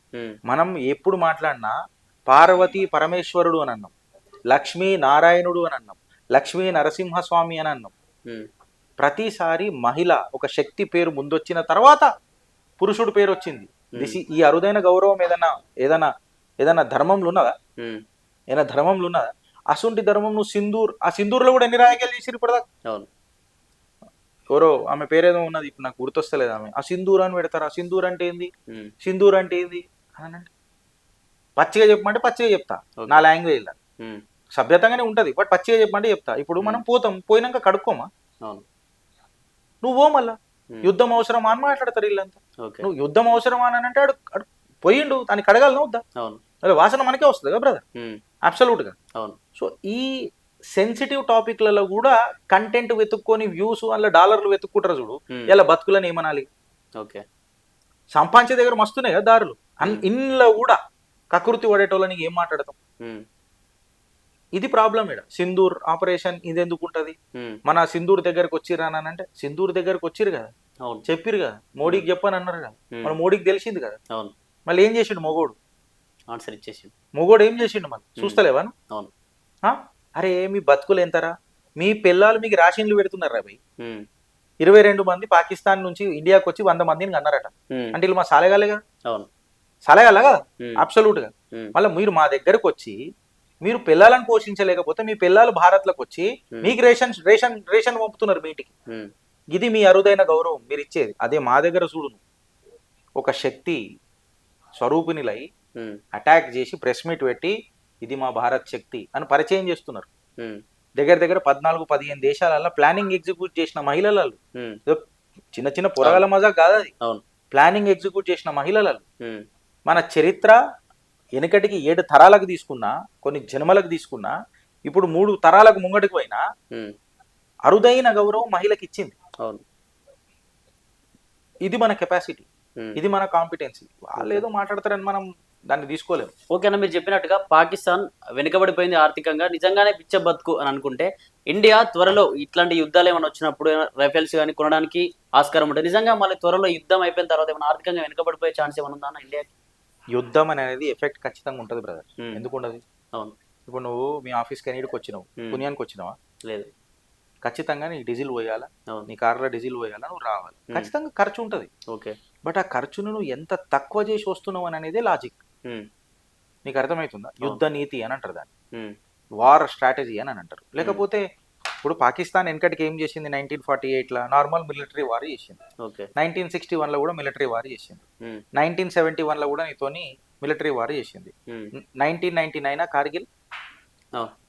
S2: మనం ఎప్పుడు మాట్లాడినా పార్వతి పరమేశ్వరుడు అని అన్నాం, లక్ష్మీ నారాయణుడు అని అన్నాం, లక్ష్మీ నరసింహస్వామి అని అన్నాం. ప్రతిసారి మహిళ ఒక శక్తి పేరు ముందొచ్చిన తర్వాత పురుషుడు పేరు వచ్చింది. ఈ అరుదైన గౌరవం ఏదైనా ధర్మంలో ఉన్నదా? ఏదైనా ధర్మంలో ఉన్నదా? అసుంటి ధర్మం నువ్వు సింధూర్, ఆ సింధూర్లో కూడా ఎన్ని రాజకీయాలు చేసిరు ఇప్పటిదాకా? ఎవరో ఆమె పేరేదో ఉన్నది, ఇప్పుడు నాకు గుర్తొస్తలేదు. ఆమె ఆ సింధూర్ అని పెడతారు. ఆ సింధూర్ అంటే ఏంది, సింధూర్ అంటే ఏంది అని పచ్చిగా చెప్పమంటే పచ్చిగా చెప్తా, నా లాంగ్వేజ్ సభ్యతంగానే ఉంటది, బట్ పచ్చిగా చెప్పమంటే చెప్తా. ఇప్పుడు మనం పోయినాక కడుక్కోమా? నువ్వు ఓ మళ్ళా యుద్ధం అవసరమా అని మాట్లాడతారు వీళ్ళంతా. నువ్వు యుద్ధం అవసరమా అని అంటే పోయిండు, దాన్ని కడగాలి వద్దా? వాసన మనకే వస్తుంది కదా బ్రదర్, అబ్సల్యూట్ గా. సో ఈ సెన్సిటివ్ టాపిక్లలో కూడా కంటెంట్ వెతుక్కొని వ్యూస్ అలా డాలర్లు వెతుక్కుంటారు చూడు, ఇలా బతుకులని ఏమనాలి? సంపాదించే దగ్గర మస్తున్నాయి కదా దారులు, ఇంట్లో కూడా కకృతి పడేటోళ్ళని ఏం మాట్లాడతాం? ఇది ప్రాబ్లం. ఇక్కడ సింధూర్ ఆపరేషన్ ఇది ఎందుకు ఉంటది? మన సింధూర్ దగ్గరకు వచ్చిర్రా అని అంటే, సింధూర్ దగ్గరకు వచ్చిరు కదా, చెప్పిరు కదా, మోడీకి చెప్పని అన్నారు కదా, మన మోడీకి తెలిసింది కదా. మళ్ళీ ఏం చేసిండు మొగోడు? ఆన్సర్ ఇచ్చేసిండు. మొగోడు ఏం చేసిండు మళ్ళీ చూస్తలేవా? అరే మీ బతుకులు ఎంతరా, మీ పిల్లలు మీకు రాషన్లు పెడుతున్నారా భయ్? 22 మంది పాకిస్తాన్ నుంచి ఇండియాకి వచ్చి 100 మందిని అన్నారట. అంటే వీళ్ళు మా సాలేగాలే కదా, సాలేగాల కదా, అబ్సల్యూట్ గా. మళ్ళీ మీరు మా దగ్గరకు వచ్చి మీరు పిల్లలను పోషించలేకపోతే మీ పిల్లలు భారత్లోకి వచ్చి మీకు రేషన్ పంపుతున్నారు మీ ఇంటికి. ఇది మీ అరుదైన గౌరవం మీరు ఇచ్చేది. అదే మా దగ్గర చూడును, ఒక శక్తి స్వరూపినిలై అటాక్ చేసి ప్రెస్ మీట్ పెట్టి ఇది మా భారత్ శక్తి అని పరిచయం చేస్తున్నారు. దగ్గర 14-15 దేశాలలో ప్లానింగ్ ఎగ్జిక్యూట్ చేసిన మహిళలు, చిన్న చిన్న పొరగల మజా కాదు అది, ప్లానింగ్ ఎగ్జిక్యూట్ చేసిన మహిళలు. మన చరిత్ర వెనుకటికి 7 తరాలకు తీసుకున్నా, కొన్ని జన్మలకు తీసుకున్నా, ఇప్పుడు 3 తరాలకు ముంగటికి పోయినా అరుదైన గౌరవం మహిళకి ఇచ్చింది. ఇది మన కెపాసిటీ, ఇది మన కాంపిటెన్సీ. వాళ్ళు ఏదో మాట్లాడతారని మనం దాన్ని తీసుకోలేము.
S1: ఓకేనా, మీరు చెప్పినట్టుగా పాకిస్తాన్ వెనుకబడిపోయింది ఆర్థికంగా, నిజంగానే పిచ్చ బతుకు అని అనుకుంటే ఇండియా త్వరలో ఇట్లాంటి యుద్ధాలు ఏమైనా వచ్చినప్పుడు రైఫిల్స్ కానీ కొనడానికి ఆస్కారం ఉంటుంది. నిజంగా మళ్ళీ త్వరలో యుద్ధం అయిపోయిన తర్వాత ఏమైనా ఆర్థికంగా వెనుకబడిపోయే ఛాన్స్ ఏమైనా ఉందా ఇండియాకి?
S2: యుద్ధం అనేది ఎఫెక్ట్ ఖచ్చితంగా ఉంటుంది బ్రదర్. ఎందుకు ఉండదు? అవును, ఇప్పుడు నువ్వు మీ ఆఫీస్కి ఎన్నిటికి వచ్చినావు, పుణ్యానికి వచ్చినావా? లేదు. ఖచ్చితంగా నీ డీజిల్ పోయాలా, నీ కార్లో డీజిల్ పోయాలా, నువ్వు రావాలి, ఖచ్చితంగా ఖర్చు ఉంటుంది. ఓకే, బట్ ఆ ఖర్చును నువ్వు ఎంత తక్కువ చేసి వస్తున్నావు అని అనేది లాజిక్. నీకు అర్థమవుతుందా? యుద్ధ నీతి అని అంటారు దాన్ని, వార్ స్ట్రాటజీ అని అంటారు. లేకపోతే ఇప్పుడు పాకిస్తాన్ వెనకటికి ఏం చేసింది? 1948లో నార్మల్ మిలిటరీ వార్ చేసింది. 1961లో కూడా మిలిటరీ వార్ చేసింది. 1971లో కూడా నీతోని మిలిటరీ వార్ చేసింది. 1999 కార్గిల్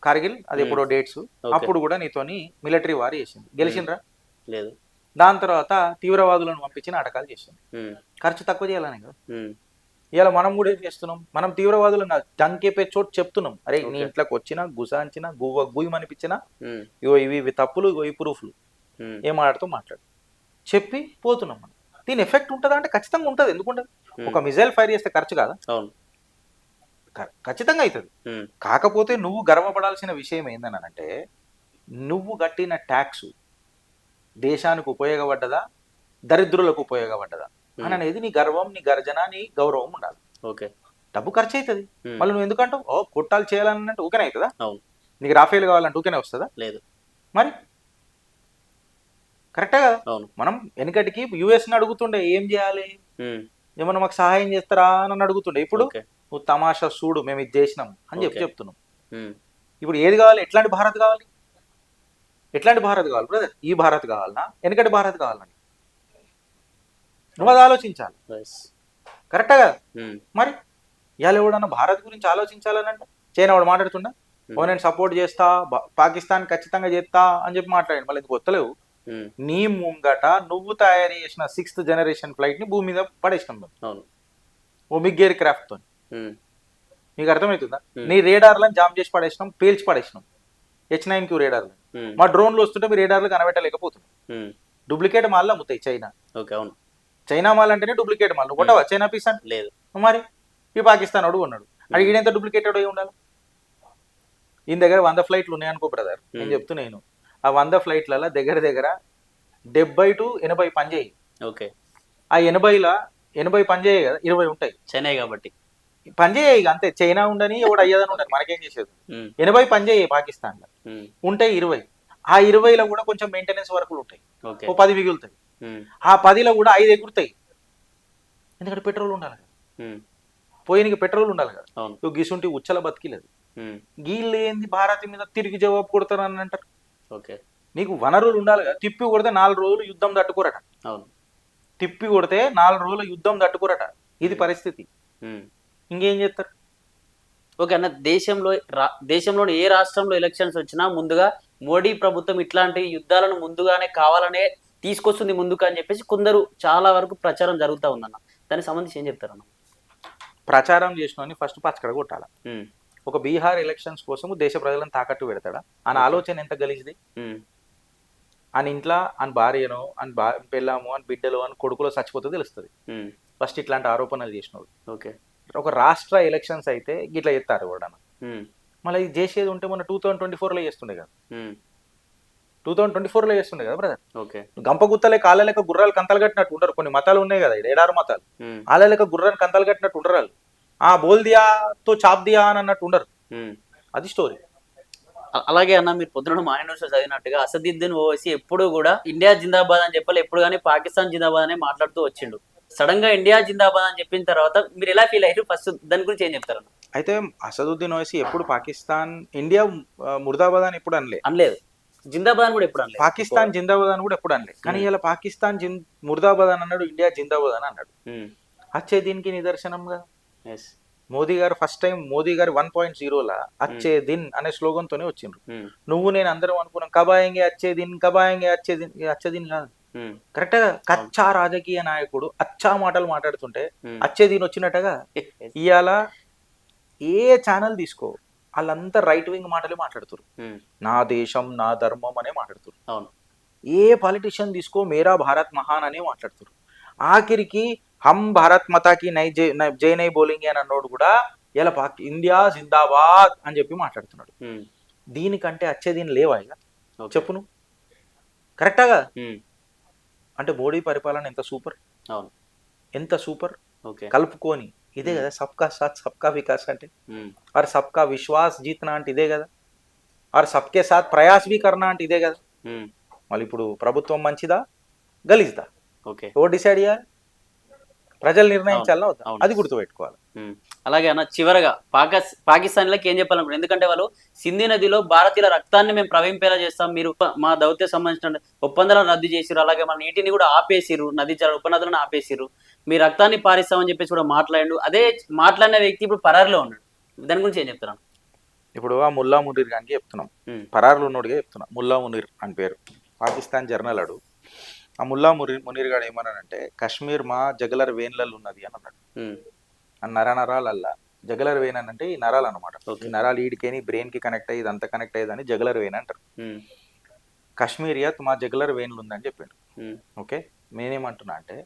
S2: కార్గిల్ అది ఎప్పుడో డేట్స్,
S1: Okay.
S2: అప్పుడు కూడా నీతోని మిలిటరీ వార్ చేసింది, గెలిచిండ్రా?
S1: లేదు.
S2: దాని తర్వాత తీవ్రవాదులను పంపించి నాటకాలు చేసింది. ఖర్చు తక్కువ చేయాలని కదా. ఇలా మనం కూడా ఏం చేస్తున్నాం, మనం తీవ్రవాదులను డంకేపే చోటు చెప్తున్నాం, అరే నీ ఇంట్లోకి వచ్చినా గుసాంచినా గుయ్యమనిపించినా ఇగో ఇవి తప్పులు, ఇగో ఈ ప్రూఫ్లు, ఏం మాట్లాడుతూ మాట్లాడు చెప్పి పోతున్నాం మనం. దీని ఎఫెక్ట్ ఉంటుందా అంటే ఖచ్చితంగా ఉంటుంది. ఎందుకుంటుంది? ఒక మిజైల్ ఫైర్ చేస్తే ఖర్చు కాదా? ఖచ్చితంగా అవుతుంది. కాకపోతే నువ్వు గర్వపడాల్సిన విషయం ఏందనంటే, నువ్వు కట్టిన ట్యాక్స్ దేశానికి ఉపయోగపడ్డదా, దరిద్రులకు ఉపయోగపడ్డదా అని అనేది నీ గర్వం, నీ గర్జన, నీ గౌరవం ఉండాలి.
S1: ఓకే,
S2: డబ్బు ఖర్చు అవుతుంది, మళ్ళీ నువ్వు ఎందుకంటావు ఓ కొట్టాలు చేయాలని అంటే ఊకనే అవుతుందా?
S1: అవును.
S2: నీకు రాఫేల్ కావాలంటే ఊకనే వస్తుందా?
S1: లేదు.
S2: మరి కరెక్టే కదా.
S1: అవును.
S2: మనం వెనకటికి యుఎస్ని అడుగుతుండే ఏం చేయాలి, ఏమన్నా మాకు సహాయం చేస్తారా అని అడుగుతుండే. ఇప్పుడు నువ్వు తమాషా చూడు మేము ఇది చేసినాం అని చెప్తున్నాం. ఇప్పుడు ఏది కావాలి, ఎట్లాంటి భారత్ కావాలి, ఎట్లాంటి భారత్ కావాలి బ్రదర్? ఈ భారత్ కావాలనా, వెనకటి భారత్ కావాలని నువ్వు అది ఆలోచించాలి. కరెక్టా కదా. మరి ఇవాళ ఎవడన్నా భారత్ గురించి ఆలోచించాలని అంటే, చైనా వాడు మాట్లాడుతుండ ఓ నేను సపోర్ట్ చేస్తా, పాకిస్తాన్ ఖచ్చితంగా చేస్తా అని చెప్పి మాట్లాడండి. మళ్ళీ ఎందుకు వస్తలేవు? నీ ముంగట నువ్వు తయారు చేసిన 6th జనరేషన్ ఫ్లైట్ ని భూమి మీద పడేసినాం ఓ మిగ్ ఎయిర్ క్రాఫ్ట్ తో. మీకు అర్థమవుతుందా? నీ రేడార్లను జామ్ చేసి పడేసినాం, పేల్చి పడేసినాం H9Q రేడార్లు. మా డ్రోన్లు వస్తుంటే మీ రేడార్లు కనబెట్టలేకపోతున్నాం. డూప్లికేట్ మాల్ అమ్ముతాయి చైనా. చైనా మాల్ అంటేనే డూప్లికేట్ మాల్. కొట్టవా చైనా పీస్ అంటే? లేదు. మరి ఈ పాకిస్తాన్ వాడు ఉన్నాడు, అది ఈడెంత డూప్లికేటెడ్ అయి ఉండాలి? ఈయన దగ్గర 100 ఫ్లైట్లు ఉన్నాయనుకో బ్రదర్, నేను చెప్తున్నాను, ఆ 100 ఫ్లైట్లలో దగ్గర 70 to 80 పనిచేయి. ఓకే, ఆ 80 పనిచేయ కదా, 20 ఉంటాయి
S1: చైనా కాబట్టి
S2: పనిచేయ. ఇక అంతే, చైనా ఉండని ఎవడు అయ్యేదని ఉండదు, మనకేం చేసేది. 80 పనిచేయ పాకిస్తాన్ లో ఉంటాయి 20. ఆ 20లో కూడా కొంచెం మెయింటెనెన్స్ వర్కులు ఉంటాయి, ఓ 10 మిగులుతాయి. ఆ 10లో కూడా 5 ఎగురుతాయి, ఎందుకంటే పెట్రోల్ ఉండాలి కదా, పోయినకి పెట్రోల్ ఉండాలి కదా. నువ్వు గీసుంటి ఉచ్చల బతికిలేదు. గీళ్ళు ఏంది భారత్ మీద తిరిగి జవాబు కొడతారని అంటారు. నీకు వనరులు ఉండాలి కదా. తిప్పి కొడితే 4 రోజులు యుద్ధం తట్టుకోరట. తిప్పి కొడితే 4 రోజులు యుద్ధం తట్టుకోరట. ఇది పరిస్థితి. ఇంకేం చేస్తారు?
S1: ఓకే అన్న, దేశంలోని ఏ రాష్ట్రంలో ఎలక్షన్స్ వచ్చినా ముందుగా మోడీ ప్రభుత్వం ఇట్లాంటి యుద్ధాలను ముందుగానే కావాలనే తీసుకొస్తుంది ముందుకు అని చెప్పేసి కొందరు చాలా వరకు ప్రచారం జరుగుతూ ఉందన్న. దానికి సంబంధించి ఏం చెప్తారన్న?
S2: ప్రచారం చేసిన ఫస్ట్ పచ్చకడ కొట్టాల. ఒక బీహార్ ఎలక్షన్స్ కోసం దేశ ప్రజలను తాకట్టు పెడతాడా అని ఆలోచన ఎంత గలీజ్ది. అని ఇంట్లో అని భార్యను, అని పెళ్ళాము, అని బిడ్డలు, అని కొడుకులో చచ్చిపోతే తెలుస్తుంది ఫస్ట్ ఇట్లాంటి ఆరోపణలు చేసినోడు. ఓకే, ఒక రాష్ట్ర ఎలక్షన్స్ అయితే గిట్లా చేస్తారు ఎవడన్నా. మళ్ళీ ఇది చేసేది ఉంటే మొన్న 2024లో చేస్తుండే కదా, 2024లో చేస్తుండే కదా బ్రదర్. ఓకే, గంప గుత్తలే కాళ్ళ లెక్క గుర్రాలు కంతలు కట్టినట్టు ఉండరు. కొన్ని మతాలు ఉన్నాయి కదా, 7-6 మతాలు, వాళ్ళ లెక్క గుర్రాన్ని కంతలు కట్టినట్టు ఉండరు వాళ్ళు. బోల్ దియా తో చాప్ దియా అని అన్నట్టు ఉండరు. అది స్టోరీ.
S1: అలాగే అన్న, మీరు పొద్దున మా న్యూస్ చదివినట్టుగా అసదుద్దీన్ ఓవైసీ ఎప్పుడు కూడా ఇండియా జిందాబాద్ అని చెప్పాలి, ఎప్పుడు కానీ పాకిస్తాన్ జిందాబాద్ అనే మాట్లాడుతూ వచ్చిండు. సడన్ గా ఇండియా జిందాబాద్ అని చెప్పిన తర్వాత మీరు ఎలా ఫీల్ అయ్యారు? ఫస్ట్ దాని గురించి ఏం చెప్తారు?
S2: అయితే అసదుద్దీన్ ఓవైసీ ఎప్పుడు పాకిస్తాన్ ఇండియా ముర్దాబాద్ అని ఎప్పుడు
S1: అనలేదు. జిందాబాద్ కూడా ఎప్పుడు అనలేదు.
S2: పాకిస్తాన్ జిందాబాద్ అని కూడా ఎప్పుడు అనలేదు. కానీ ఇలా పాకిస్తాన్ ముర్దాబాద్ అని అన్నాడు, ఇండియా జిందాబాద్ అని అన్నాడు. అచ్చే దీనికి నిదర్శనంగా మోదీ గారు ఫస్ట్ టైం మోదీ గారు 1.0లా అచ్చే దిన్ అనే స్లోగన్ తోనే వచ్చిండ్రు. నువ్వు నేను అందరం అనుకున్నాం కబాయింగే అచ్చే దిన్, కబాయింగే అచ్చే దిన్. అచ్చే దిన్ కాదు, కరెక్ట్ గా కచ్చా రాజకీయ నాయకుడు అచ్చా మాటలు మాట్లాడుతుంటే అచ్చే దిన్ వచ్చినట్టుగా. ఇవాళ ఏ ఛానల్ తీసుకో వాళ్ళంతా రైట్ వింగ్ మాటలే మాట్లాడుతారు. నా దేశం నా ధర్మం అనే మాట్లాడుతారు. ఏ పాలిటిషియన్ తీసుకో మేరా భారత్ మహాన్ అనే మాట్లాడుతారు. ఆఖరికి హమ్ భారత్ మతాకి జై నై బోలింగే అని అన్నోడు కూడా ఇలా ఇండియా జిందాబాద్ అని చెప్పి మాట్లాడుతున్నాడు. దీనికంటే అచ్చే దీని లేవా ఇక చెప్పు నువ్వు? కరెక్టాగా? అంటే మోడీ పరిపాలన ఎంత సూపర్, ఎంత సూపర్. కలుపుకొని ఇదే కదా సబ్కా సాత్ సబ్కా వికాస్ అంటే. और सबका విశ్వాస్ జీతనా అంటే ఇదే కదా. और सबके साथ प्रयास भी करना అంటే ఇదే కదా. మళ్ళీ ఇప్పుడు ప్రభుత్వం మంచిదా గలీజ్దా ఎవరు డిసైడ్ చేయాలి? ప్రజలు నిర్ణయించాలని అవుతా, అది గుర్తుపెట్టుకోవాలి.
S1: అలాగే అన్న, చివరగా పాకిస్తాన్లకి ఏం చెప్పాలనుకుంటున్నారు? ఎందుకంటే వాళ్ళు సింధు నదిలో భారతీయుల రక్తాన్ని మేము ప్రవహింపేలా చేస్తాం, మీరు మా దౌత్య సంబంధించిన ఒప్పందాలను రద్దు చేసిరు, అలాగే మన నీటిని కూడా ఆపేసిరు, నది ఉపనదులను ఆపేసిరు, మీ రక్తాన్ని పారిస్తామని చెప్పేసి కూడా మాట్లాడు. అదే మాట్లాడిన వ్యక్తి ఇప్పుడు పరారిలో ఉన్నాడు. దాని గురించి ఏం చెప్తాను?
S2: ఇప్పుడు ఆ ముల్లా మునీర్ గానికి చెప్తున్నాం, పరారులు ఉన్నోడిగా చెప్తున్నాం. ముల్లా మునీర్ అని పేరు, పాకిస్తాన్ జర్నల్ అడు. ఆ ముల్లా మునీర్ గాడు ఏమన్నాడంటే కశ్మీర్ మా జగలర్ వేన్లలో ఉన్నది అని అన్నాడు. ఆ నరాలల్లా జగలర్ వేన్ అని అంటే ఈ నరాలు అనమాట. ఈ నరాలు ఈడికేని బ్రెయిన్ కి కనెక్ట్ అయ్యి ఇదంతా కనెక్ట్ అయ్యేదని జగలర్ వేన్ అంటారు. కశ్మీరియత్ మా జగలర్ వేన్లు ఉందని చెప్పాడు. ఓకే, నేనేమంటున్నా అంటే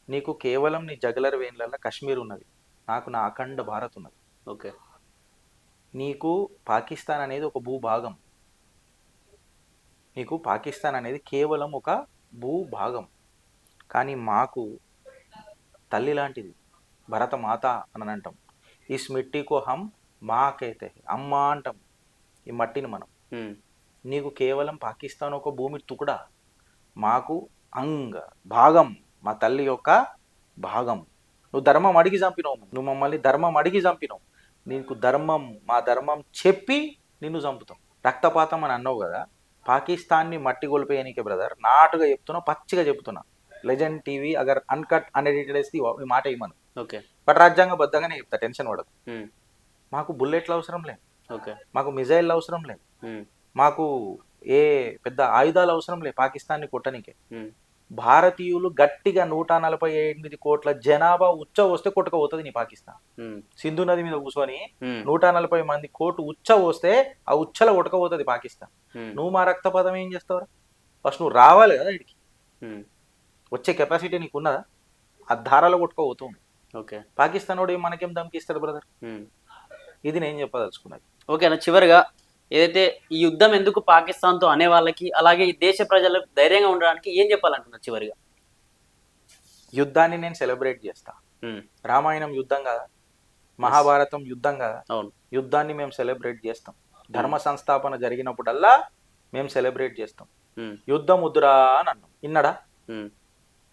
S2: నీకు కేవలం నీ జగలర్ వేన్లలో కశ్మీర్ ఉన్నది, నాకు నా అఖండ భారత్ ఉన్నది.
S1: ఓకే,
S2: నీకు పాకిస్తాన్ అనేది ఒక భూభాగం, నీకు పాకిస్తాన్ అనేది కేవలం ఒక భూభాగం. కానీ మాకు తల్లి లాంటిది, భరతమాత అని అంటాం. ఈ మిట్టికో హం మాకైతే అమ్మ అంటాం ఈ మట్టిని మనం. నీకు కేవలం పాకిస్తాన్ ఒక భూమి తుకుడా, మాకు భాగం, మా తల్లి యొక్క భాగం. నువ్వు ధర్మం అడిగి చంపినావు, నువ్వు మమ్మల్ని ధర్మం అడిగి చంపినావు, నీకు ధర్మం మా ధర్మం చెప్పి నిన్ను చంపుతాం. రక్తపాతం అని అన్నావు కదా, పాకిస్తాన్ని మట్టి గొలిపేయనీకే బ్రదర్, నాటుగా చెప్తున్నా, పచ్చిగా చెప్తున్నా. Legend TV agar uncut unedited వేస్తే ఈ మాట ఇవ్వను.
S1: ఓకే,
S2: బట్ రాజ్యాంగబద్ధంగానే చెప్తా, టెన్షన్ పడదు. మాకు బుల్లెట్లు అవసరం లేదు,
S1: ఓకే,
S2: మాకు మిజైల్ అవసరం లేదు, మాకు ఏ పెద్ద ఆయుధాలు అవసరం లేదు పాకిస్తాన్ని కొట్టనికే. భారతీయులు గట్టిగా 148 కోట్ల జనాభా ఉచ్చ వస్తే కొట్టుకపోతుంది నీ పాకిస్తాన్. సింధు నది మీద కూర్చొని 140 మంది కోటు ఉచ్చ వస్తే ఆ ఉచ్చల కొట్టుకపోతుంది పాకిస్తాన్. నువ్వు మా రక్తపదం ఏం చేస్తావురా? ఫస్ట్ నువ్వు రావాలి కదా ఇడికి, వచ్చే కెపాసిటీ నీకు ఉన్నదా? ఆ ధారాలో కొట్టుకోబోతుంది.
S1: ఓకే,
S2: పాకిస్తాన్ వాడు మనకేం ధమ్కిస్తాడు బ్రదర్? ఇది నేను చెప్పదలుచుకున్నది.
S1: ఓకే అన్న, చివరిగా ఏదైతే ఈ యుద్ధం ఎందుకు పాకిస్తాన్తో అనే వాళ్ళకి, అలాగే ఈ దేశ ప్రజలకు ధైర్యంగా ఉండడానికి ఏం చెప్పాలంటున్నారు చివరిగా?
S2: యుద్ధాన్ని నేను సెలబ్రేట్ చేస్తా. రామాయణం యుద్ధం కదా, మహాభారతం యుద్ధం కదా,
S1: అవును,
S2: యుద్ధాన్ని మేము సెలబ్రేట్ చేస్తాం. ధర్మ సంస్థాపన జరిగినప్పుడల్లా మేము సెలబ్రేట్ చేస్తాం. యుద్ధం వద్దురా అని అన్నాం,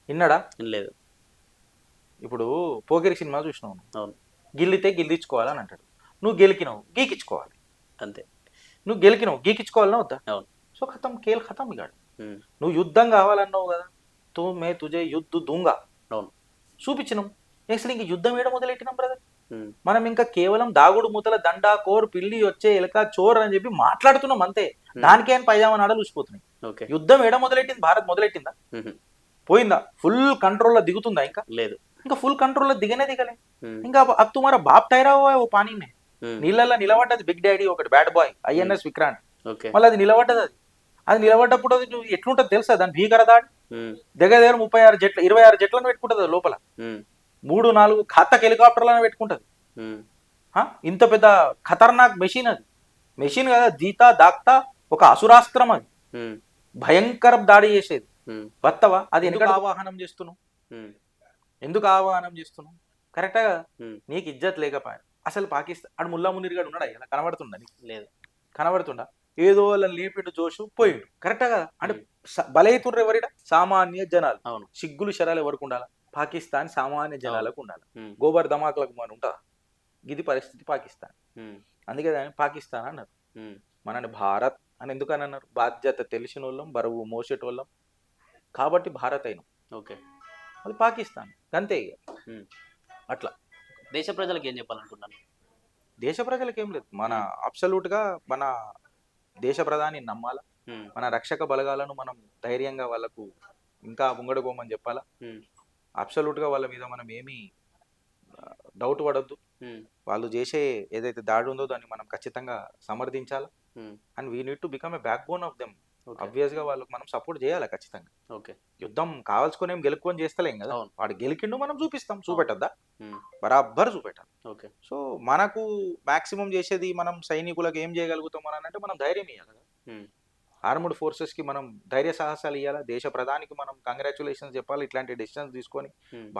S2: ఇన్నడా? లేదు. ఇప్పుడు పోకిరి సినిమా చూసినావు,
S1: అవును,
S2: గిల్లితే గిల్లించుకోవాలని అంటాడు. నువ్వు గెలికినావు, గీకించుకోవాలి
S1: అంతే.
S2: నువ్వు గెలికినావు, గీకించుకోవాలన్నా వద్దా?
S1: అవును.
S2: సో ఖతం, కేల్ ఖతం ఇగాడు. నువ్వు యుద్ధం కావాలన్నావు కదా, మే తుజే యుద్ధ దూంగా,
S1: అవును,
S2: చూపించినాం. అసలు ఇంక యుద్ధం ఏడ మొదలెట్టినాం బ్రదర్? మనం ఇంకా కేవలం దాగుడు మూతల దండా కోర్ పిల్లి వచ్చే ఎలక చోర్ అని చెప్పి మాట్లాడుతున్నాం అంతే. దానికే పైజామా నాడలు ఊసిపోతున్నాయి. యుద్ధం ఏడ మొదలెట్టింది? భారత్ మొదలెట్టిందా? పోయిందా? ఫుల్ కంట్రోల్లో దిగుతుందా? ఇంకా లేదు, ఇంకా ఫుల్ కంట్రోల్లో దిగనే దిగలే. ఇంకా అబ్ తుమారా బాప్ తైరావా ఓ పానీ మే, నీళ్ళల్లో నిలబడ్డది బిగ్ డాడీ ఒకటి బ్యాడ్ బాయ్ ఐఎన్ఎస్ విక్రాంత్. మళ్ళీ అది నిలబడ్డది. అది నిలబడ్డప్పుడు అది నువ్వు ఎట్లుంటది తెలుసా? దాని భీకర దాడి దగ్గర 26 జట్లు 26 జట్లను పెట్టుకుంటది లోపల, 3-4 ఘాతక హెలికాప్టర్లను పెట్టుకుంటది. ఇంత పెద్ద ఖతర్నాక్ మెషిన్ అది. మెషిన్ కదా, జీతా దాక్తా ఒక అసురాస్త్రం అది, భయంకర దాడి చేసేది. వత్తవా? అది ఎందుకు ఆవాహనం చేస్తున్నావు? ఎందుకు ఆవాహనం చేస్తున్నావు? కరెక్టా కదా? నీకు ఇజ్జత్ లేకపోయా. అసలు పాకిస్తాన్ అడు ముల్లా మునీర్ గాడు ఉన్నాడా? ఇలా కనబడుతుండ? లేదు, కనబడుతుండా? ఏదో వాళ్ళని లేపిండు, జోషు పోయిండు. కరెక్టా కదా? అంటే బలైతుండ్రు ఎవరిడ? సామాన్య జనాలు. అవును, సిగ్గులు శరాలు ఎవరికి ఉండాలి? పాకిస్తాన్ సామాన్య జనాలకు ఉండాలి. గోబర్ ధమాకులకు మన ఉంటుందా? ఇది పరిస్థితి పాకిస్తాన్. అందుకే దాన్ని పాకిస్తాన్ అన్నారు. మనని భారత్ అని ఎందుకని అన్నారు? బాధ్యత తెలిసిన వాళ్ళం, బరువు మోసేటోళ్ళం కాబట్టి భారత్ అయినాం. ఓకే, అది పాకిస్తాన్ అంతే. అట్లా
S1: దేశ ప్రజలకు ఏం చెప్పాలనుకుంటున్నాను?
S2: దేశ ప్రజలకు ఏం లేదు, మన అబ్సల్యూట్గా మన దేశ ప్రధాని నమ్మాలా, మన రక్షక బలగాలను మనం ధైర్యంగా వాళ్ళకు ఇంకా ముంగడుకోమని చెప్పాలా. అబ్సల్యూట్గా వాళ్ళ మీద మనం ఏమీ డౌట్ పడొద్దు. వాళ్ళు చేసే ఏదైతే దాడి ఉందో దాన్ని మనం ఖచ్చితంగా సమర్థించాలా. And we need to become a backbone of them. Obvious గా వాళ్ళకి మనం సపోర్ట్ చేయాలి ఖచ్చితంగా. ఓకే, యుద్ధం కావాల్సుకొని ఏం గెలుపుకొని చేస్తలేం కదా, వాడు గెలికిండు మనం చూపిస్తాం, చూపెట్టద్దా? బరాబర్ చూపెట్టాలి. ఓకే, సో మనకు మాక్సిమం చేసేది మనం సైనికులకు ఏం చేయగలుగుతాం అని అంటే మనం ధైర్యం ఇవ్వాలి కదా. ఆర్మ్డ్ ఫోర్సెస్ కి మనం ధైర్య సాహసాలు ఇవ్వాలి. దేశ ప్రధానికి మనం కంగ్రాచులేషన్స్ చెప్పాలి. ఇట్లాంటి డెసిషన్స్ తీసుకొని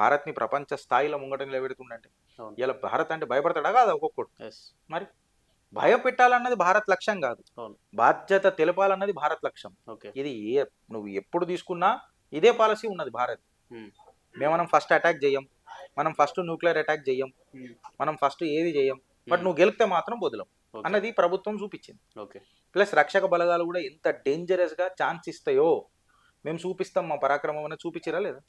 S2: భారత్ ని ప్రపంచ స్థాయిలో ముంగట నిలబెడుతుండంటే ఇలా భారత్ అంటే భయపడతాడా కాదా ఒక్కొక్కడు? మరి భయపెట్టాలన్నది భారత్ లక్ష్యం కాదు, బాధ్యత తెలపాలన్నది భారత్ లక్ష్యం. ఇది నువ్వు ఎప్పుడు తీసుకున్నా ఇదే పాలసీ ఉన్నది భారత్. మనం ఫస్ట్ అటాక్ చేయం, మనం ఫస్ట్ న్యూక్లియర్ అటాక్ చేయం, మనం ఫస్ట్ ఏది చేయం, బట్ నువ్వు గెలిపితే మాత్రం వదలం అన్నది ప్రభుత్వం చూపించింది. ఓకే, ప్లస్ రక్షక బలగాలు కూడా ఎంత డేంజరస్ గా ఛాన్స్ ఇస్తాయో మేము చూపిస్తాం, మా పరాక్రమం అనేది చూపించిరా లేదా?